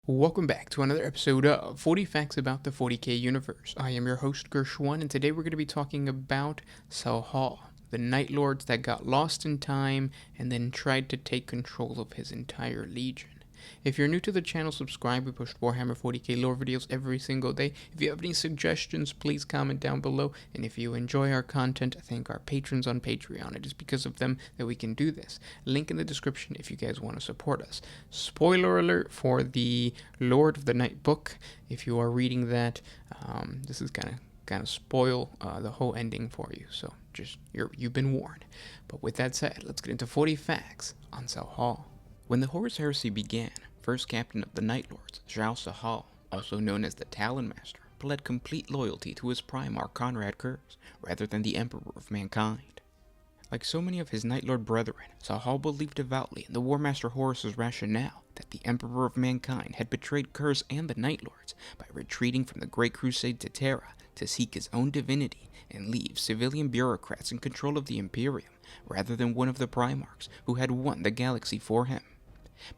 Welcome back to another episode of 40 Facts About the 40K Universe. I am your host, Gershwan, and today we're going to be talking about Salhal, the Night Lords that got lost in time and then tried to take control of his entire legion. If you're new to the channel, subscribe. We post Warhammer 40K lore videos every single day. If you have any suggestions, please comment down below. And if you enjoy our content, thank our patrons on Patreon. It is because of them that we can do this. Link in the description if you guys want to support us. Spoiler alert for the Lord of the Night book. If you are reading that, this is kind of spoil the whole ending for you. So just you've been warned. But with that said, let's get into 40 facts on Salhal. When the Horus Heresy began, first captain of the Night Lords, Zhao Sahal, also known as the Talon Master, pled complete loyalty to his Primarch Conrad Kurz, rather than the Emperor of Mankind. Like so many of his Night Lord brethren, Sahal believed devoutly in the War Master Horus's rationale that the Emperor of Mankind had betrayed Kurz and the Night Lords by retreating from the Great Crusade to Terra to seek his own divinity and leave civilian bureaucrats in control of the Imperium, rather than one of the Primarchs who had won the galaxy for him.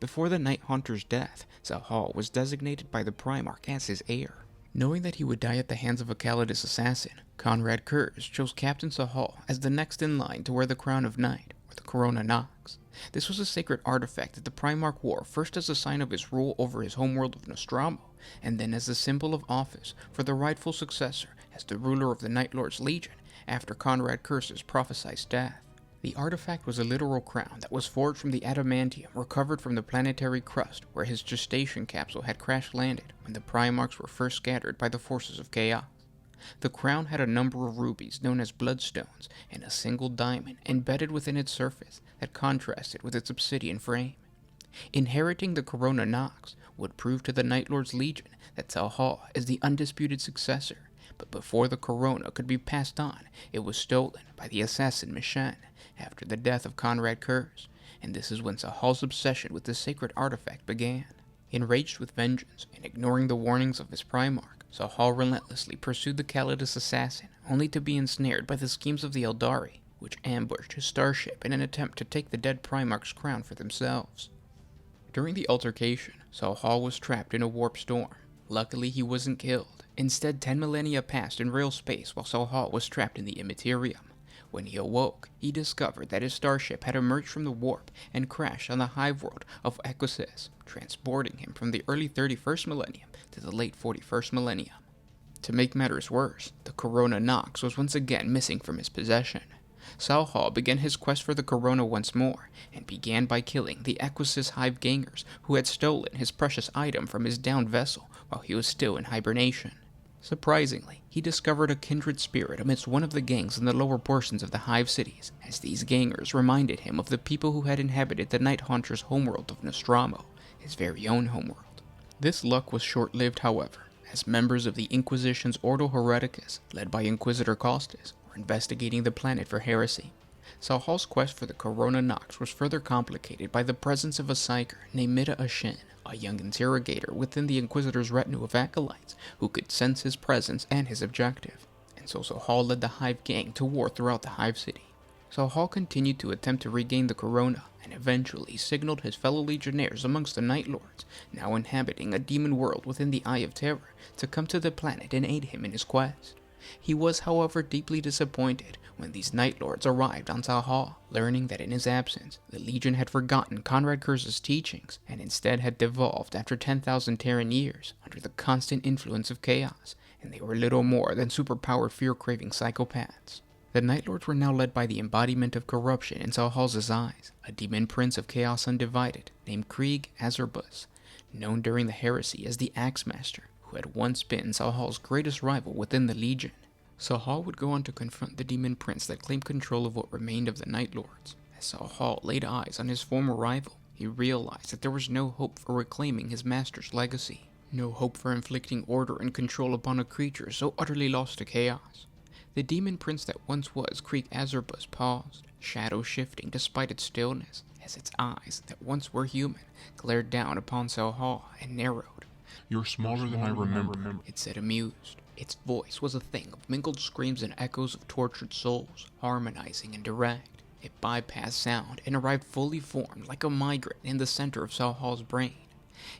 Before the Night Haunter's death, Salhal was designated by the Primarch as his heir. Knowing that he would die at the hands of a Calidus assassin, Conrad Kurz chose Captain Sahal as the next in line to wear the crown of Knight, or the Corona Nox. This was a sacred artifact that the Primarch wore first as a sign of his rule over his homeworld of Nostromo, and then as a symbol of office for the rightful successor as the ruler of the Night Lord's Legion after Conrad Kurz's prophesied death. The artifact was a literal crown that was forged from the adamantium recovered from the planetary crust where his gestation capsule had crash-landed when the Primarchs were first scattered by the forces of chaos. The crown had a number of rubies known as bloodstones and a single diamond embedded within its surface that contrasted with its obsidian frame. Inheriting the Corona Nox would prove to the Night Lord's Legion that Salhal is the undisputed successor, but before the Corona could be passed on, it was stolen by the assassin Mishan after the death of Conrad Kurz, and this is when Sahal's obsession with this sacred artifact began. Enraged with vengeance and ignoring the warnings of his Primarch, Sahal relentlessly pursued the Calidus assassin, only to be ensnared by the schemes of the Eldari, which ambushed his starship in an attempt to take the dead Primarch's crown for themselves. During the altercation, Sahal was trapped in a warp storm. Luckily, he wasn't killed. Instead, 10 millennia passed in real space while Sahal was trapped in the Immaterium. When he awoke, he discovered that his starship had emerged from the warp and crashed on the Hive world of Azerbus, transporting him from the early 31st millennium to the late 41st millennium. To make matters worse, the Corona Nox was once again missing from his possession. Salhal began his quest for the Corona once more, and began by killing the Azerbus Hive gangers who had stolen his precious item from his downed vessel while he was still in hibernation. Surprisingly, he discovered a kindred spirit amidst one of the gangs in the lower portions of the Hive cities, as these gangers reminded him of the people who had inhabited the Night Haunter's homeworld of Nostromo, his very own homeworld. This luck was short-lived, however, as members of the Inquisition's Ordo Hereticus, led by Inquisitor Costas, were investigating the planet for heresy. Salhal's quest for the Corona Nox was further complicated by the presence of a psyker named Mida Ashin, a young interrogator within the Inquisitor's retinue of acolytes who could sense his presence and his objective, and so Sahal led the Hive gang to war throughout the Hive city. Sahal continued to attempt to regain the Corona, and eventually signaled his fellow legionnaires amongst the Night Lords, now inhabiting a demon world within the Eye of Terror, to come to the planet and aid him in his quest. He was, however, deeply disappointed when these Night Lords arrived on Salhal, learning that in his absence, the Legion had forgotten Conrad Kurz's teachings, and instead had devolved after 10,000 Terran years under the constant influence of chaos, and they were little more than superpowered fear-craving psychopaths. The Night Lords were now led by the embodiment of corruption in Salhal's eyes, a demon prince of chaos undivided, named Krieg Azerbus, known during the heresy as the Axemaster, who had once been Salhal's greatest rival within the Legion. Sahal would go on to confront the demon prince that claimed control of what remained of the Night Lords. As Sahal laid eyes on his former rival, he realized that there was no hope for reclaiming his master's legacy, no hope for inflicting order and control upon a creature so utterly lost to chaos. The demon prince that once was Krieg Azerbus paused, shadow shifting despite its stillness, as its eyes that once were human glared down upon Salhal and narrowed. "You're smaller than I remember," it said amused. Its voice was a thing of mingled screams and echoes of tortured souls, harmonizing and direct. It bypassed sound and arrived fully formed like a migrant in the center of Salhal's brain.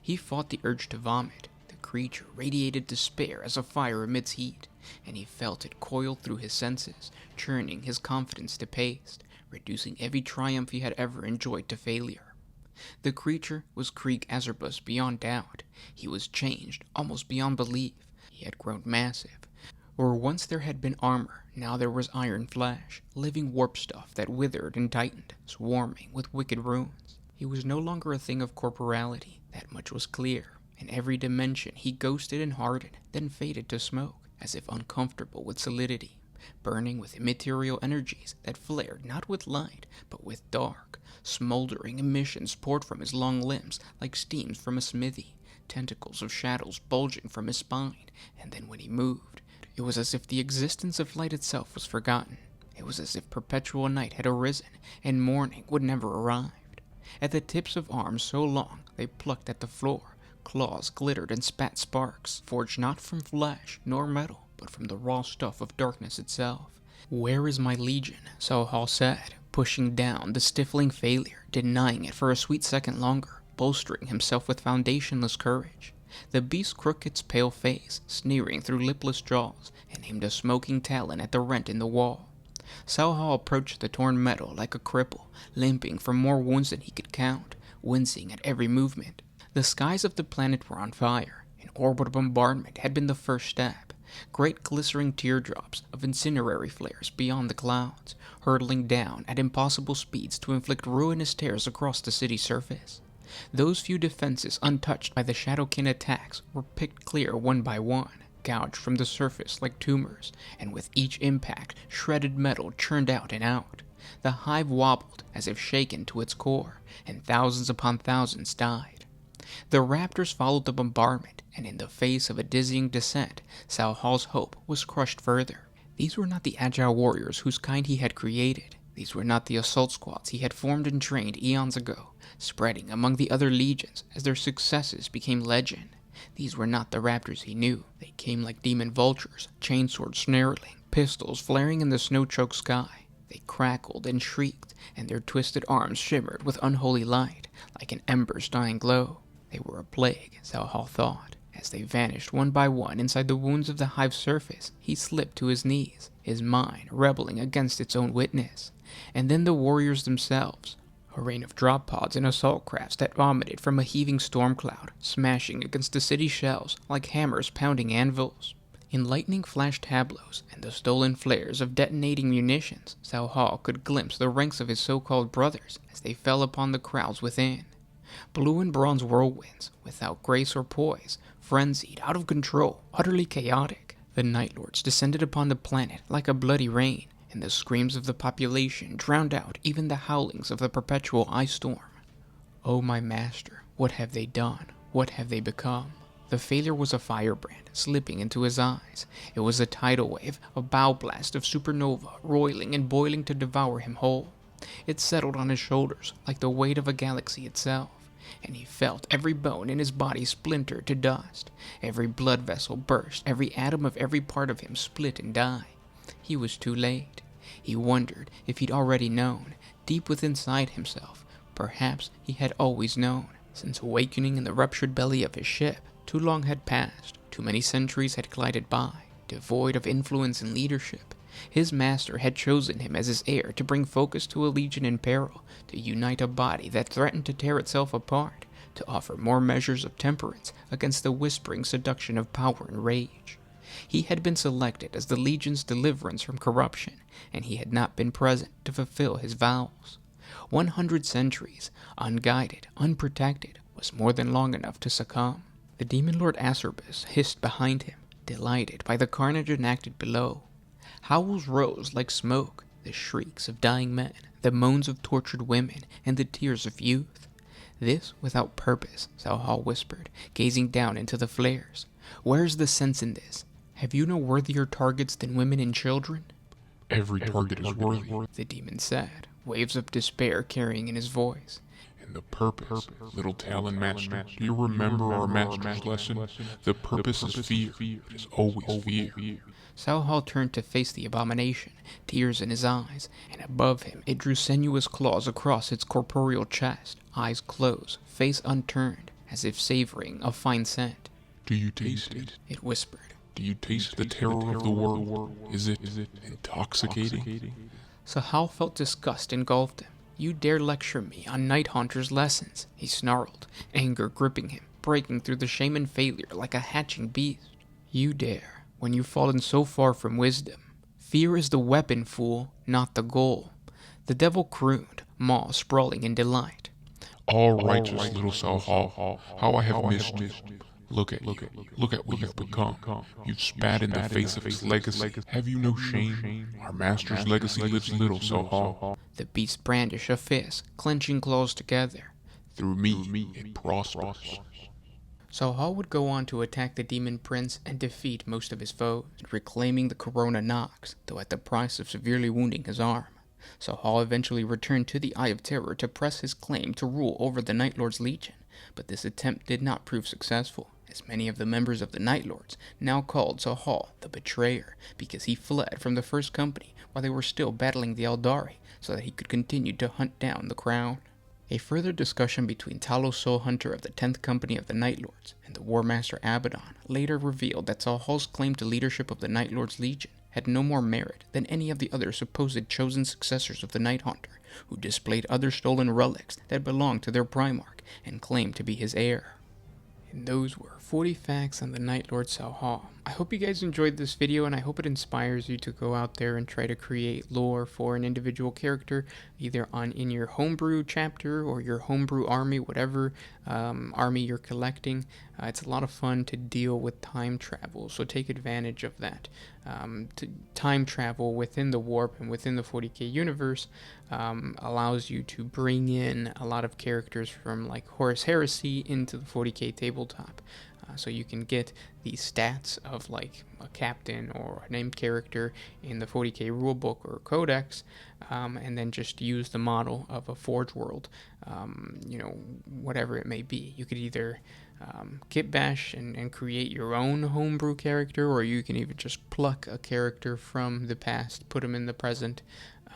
He fought the urge to vomit. The creature radiated despair as a fire emits heat, and he felt it coil through his senses, churning his confidence to paste, reducing every triumph he had ever enjoyed to failure. The creature was Krieg Azerbus beyond doubt. He was changed, almost beyond belief. He had grown massive. Where once there had been armor, now there was iron flesh, living warp stuff that withered and tightened, swarming with wicked runes. He was no longer a thing of corporality, that much was clear. In every dimension he ghosted and hardened, then faded to smoke, as if uncomfortable with solidity, burning with immaterial energies that flared not with light, but with dark, smoldering emissions poured from his long limbs like steams from a smithy, tentacles of shadows bulging from his spine, and then when he moved, it was as if the existence of light itself was forgotten. It was as if perpetual night had arisen, and morning would never arrive. At the tips of arms so long they plucked at the floor, claws glittered and spat sparks, forged not from flesh nor metal, but from the raw stuff of darkness itself. "Where is my legion?" Sahal said, pushing down the stifling failure, denying it for a sweet second longer, bolstering himself with foundationless courage. The beast crooked its pale face, sneering through lipless jaws, and aimed a smoking talon at the rent in the wall. Sahal approached the torn metal like a cripple, limping from more wounds than he could count, wincing at every movement. The skies of the planet were on fire. An orbital bombardment had been the first step. Great glittering teardrops of incendiary flares beyond the clouds, hurtling down at impossible speeds to inflict ruinous tears across the city's surface. Those few defenses untouched by the Shadowkin attacks were picked clear one by one, gouged from the surface like tumors, and with each impact, shredded metal churned out and out. The Hive wobbled as if shaken to its core, and thousands upon thousands died. The raptors followed the bombardment, and in the face of a dizzying descent, Sahal's hope was crushed further. These were not the agile warriors whose kind he had created. These were not the assault squads he had formed and trained eons ago, spreading among the other legions as their successes became legend. These were not the raptors he knew. They came like demon vultures, chainswords snarling, pistols flaring in the snow-choked sky. They crackled and shrieked, and their twisted arms shimmered with unholy light, like an ember's dying glow. They were a plague, Sahal thought. As they vanished one by one inside the wounds of the Hive's surface, he slipped to his knees, his mind rebelling against its own witness. And then the warriors themselves, a rain of drop pods and assault crafts that vomited from a heaving storm cloud, smashing against the city shells like hammers pounding anvils. In lightning flash tableaus and the stolen flares of detonating munitions, Sahal could glimpse the ranks of his so-called brothers as they fell upon the crowds within. Blue and bronze whirlwinds, without grace or poise, frenzied, out of control, utterly chaotic. The Night Lords descended upon the planet like a bloody rain, and the screams of the population drowned out even the howlings of the perpetual ice storm. "Oh, my master, what have they done? What have they become?" The failure was a firebrand slipping into his eyes. It was a tidal wave, a bow blast of supernova, roiling and boiling to devour him whole. It settled on his shoulders like the weight of a galaxy itself, and he felt every bone in his body splinter to dust, every blood vessel burst, every atom of every part of him split and die. He was too late. He wondered if he'd already known, deep within inside himself. Perhaps he had always known. Since awakening in the ruptured belly of his ship, too long had passed, too many centuries had glided by, devoid of influence and leadership. His master had chosen him as his heir to bring focus to a legion in peril, to unite a body that threatened to tear itself apart, to offer more measures of temperance against the whispering seduction of power and rage. He had been selected as the legion's deliverance from corruption, and he had not been present to fulfill his vows. 100 centuries, unguided, unprotected, was more than long enough to succumb. The demon lord Azerbus hissed behind him, delighted by the carnage enacted below. Howls rose like smoke, the shrieks of dying men, the moans of tortured women, and the tears of youth. "This without purpose," Sahal whispered, gazing down into the flares. "Where's the sense in this? Have you no worthier targets than women and children?" Every target is worthy. The demon said, waves of despair carrying in his voice. And the purpose, little Talon Master, do you remember our master's lesson? The purpose is fear. It is always fear. Sahal turned to face the abomination, tears in his eyes, and above him it drew sinuous claws across its corporeal chest, eyes closed, face unturned. as if savoring a fine scent. Do you taste it? It whispered. Do you taste the terror of the world? Is it intoxicating? Sahal felt disgust engulfed him. You dare lecture me on Night Haunter's lessons, he snarled, anger gripping him, breaking through the shame and failure like a hatching beast. You dare, when you've fallen so far from wisdom. Fear is the weapon, fool, not the goal. The devil crooned, maw sprawling in delight. All righteous little Sahal, how I have missed you. Look at what you've become. You've spat in the face of his legacy. Have you no shame? Our master's legacy lives little, Sahal. The beast brandished a fist, clenching claws together. Through me, it prospers. Sahal would go on to attack the Demon Prince and defeat most of his foes, reclaiming the Corona Nox, though at the price of severely wounding his arm. Sahal eventually returned to the Eye of Terror to press his claim to rule over the Night Lord's Legion, but this attempt did not prove successful, as many of the members of the Night Lords now called Sahal the Betrayer, because he fled from the First Company while they were still battling the Eldari, so that he could continue to hunt down the crown. A further discussion between Talos Soul Hunter of the 10th Company of the Night Lords and the War Master Abaddon later revealed that Sahal's claim to leadership of the Night Lord's Legion had no more merit than any of the other supposed chosen successors of the Night Haunter, who displayed other stolen relics that belonged to their Primarch and claimed to be his heir. And those were 40 facts on the Night Lord Sahal. I hope you guys enjoyed this video, and I hope it inspires you to go out there and try to create lore for an individual character, either in your homebrew chapter or your homebrew army, whatever army you're collecting. It's a lot of fun to deal with time travel, so take advantage of that. Time travel within the warp and within the 40k universe allows you to bring in a lot of characters from like Horus Heresy into the 40k tabletop. So you can get the stats of like a captain or a named character in the 40k rulebook or codex, and then just use the model of a Forge World, whatever it may be. You could either kit bash and create your own homebrew character, or you can even just pluck a character from the past, put them in the present,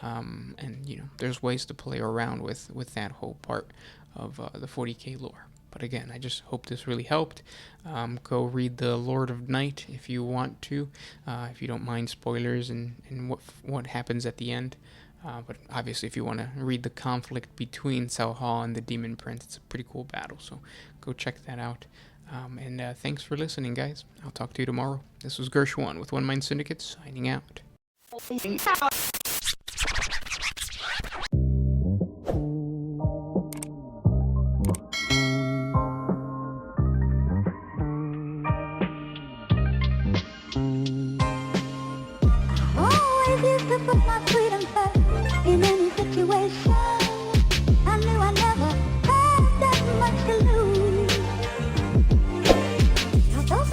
and there's ways to play around with that whole part of the 40k lore. But again, I just hope this really helped. Go read the Lord of Night if you want to, if you don't mind spoilers and what happens at the end. But obviously, if you want to read the conflict between Sahal and the Demon Prince, it's a pretty cool battle. So go check that out. And thanks for listening, guys. I'll talk to you tomorrow. This was Gershwan with One Mind Syndicate signing out. Always used to put my freedom first in any situation.